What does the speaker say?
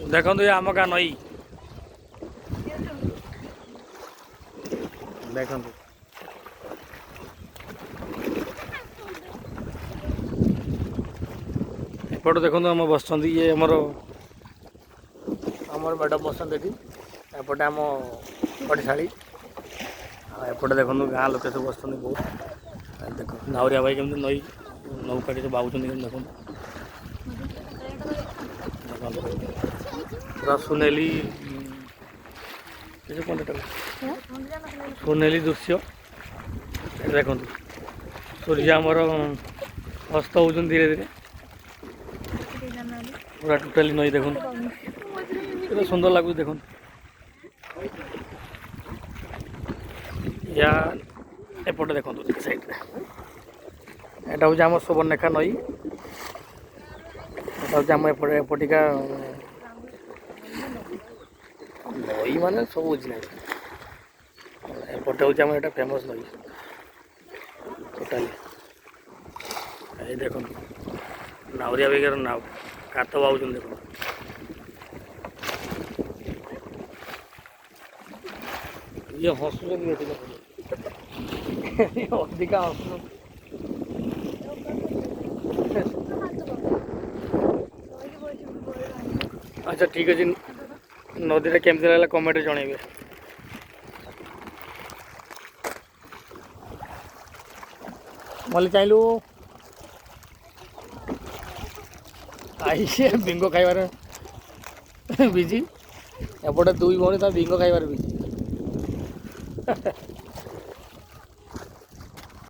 देखो ये आम का नई देखो एपटे देखो आम बस ये आमर आमर मैडम बसते ये एपटे आम पटिशाड़ी एपटे देखो गाँ लोक सब बस बहुत देख नावरिया भाई केमती नई नौका बाबुच्च देखो पूरा सुनेली सुनेली दृश्य देखो सूर्य आमर अस्त हो धीरे धीरे पूरा टोटाली नई देखो केते सुंदर लगुच देखो या एपटे देखो साइड एटा हूँ आम सुवर्णरेखा नई एटा हूँ आम एपटिका नई माने सब बुझी ना एपटे हूँ आम एटा फेमस नई टोटाली ये देखो नावरिया बेगर नाव कात बाबू देखो ये हसुन अधिका हसुन अच्छा ठीक अच्छे नदी केमती लगे कमेंट जनइबे मल्ली चाहलु आई बिंग खाइबार बिजी एपटे दुई भौणी बिंग खाइबार बिजी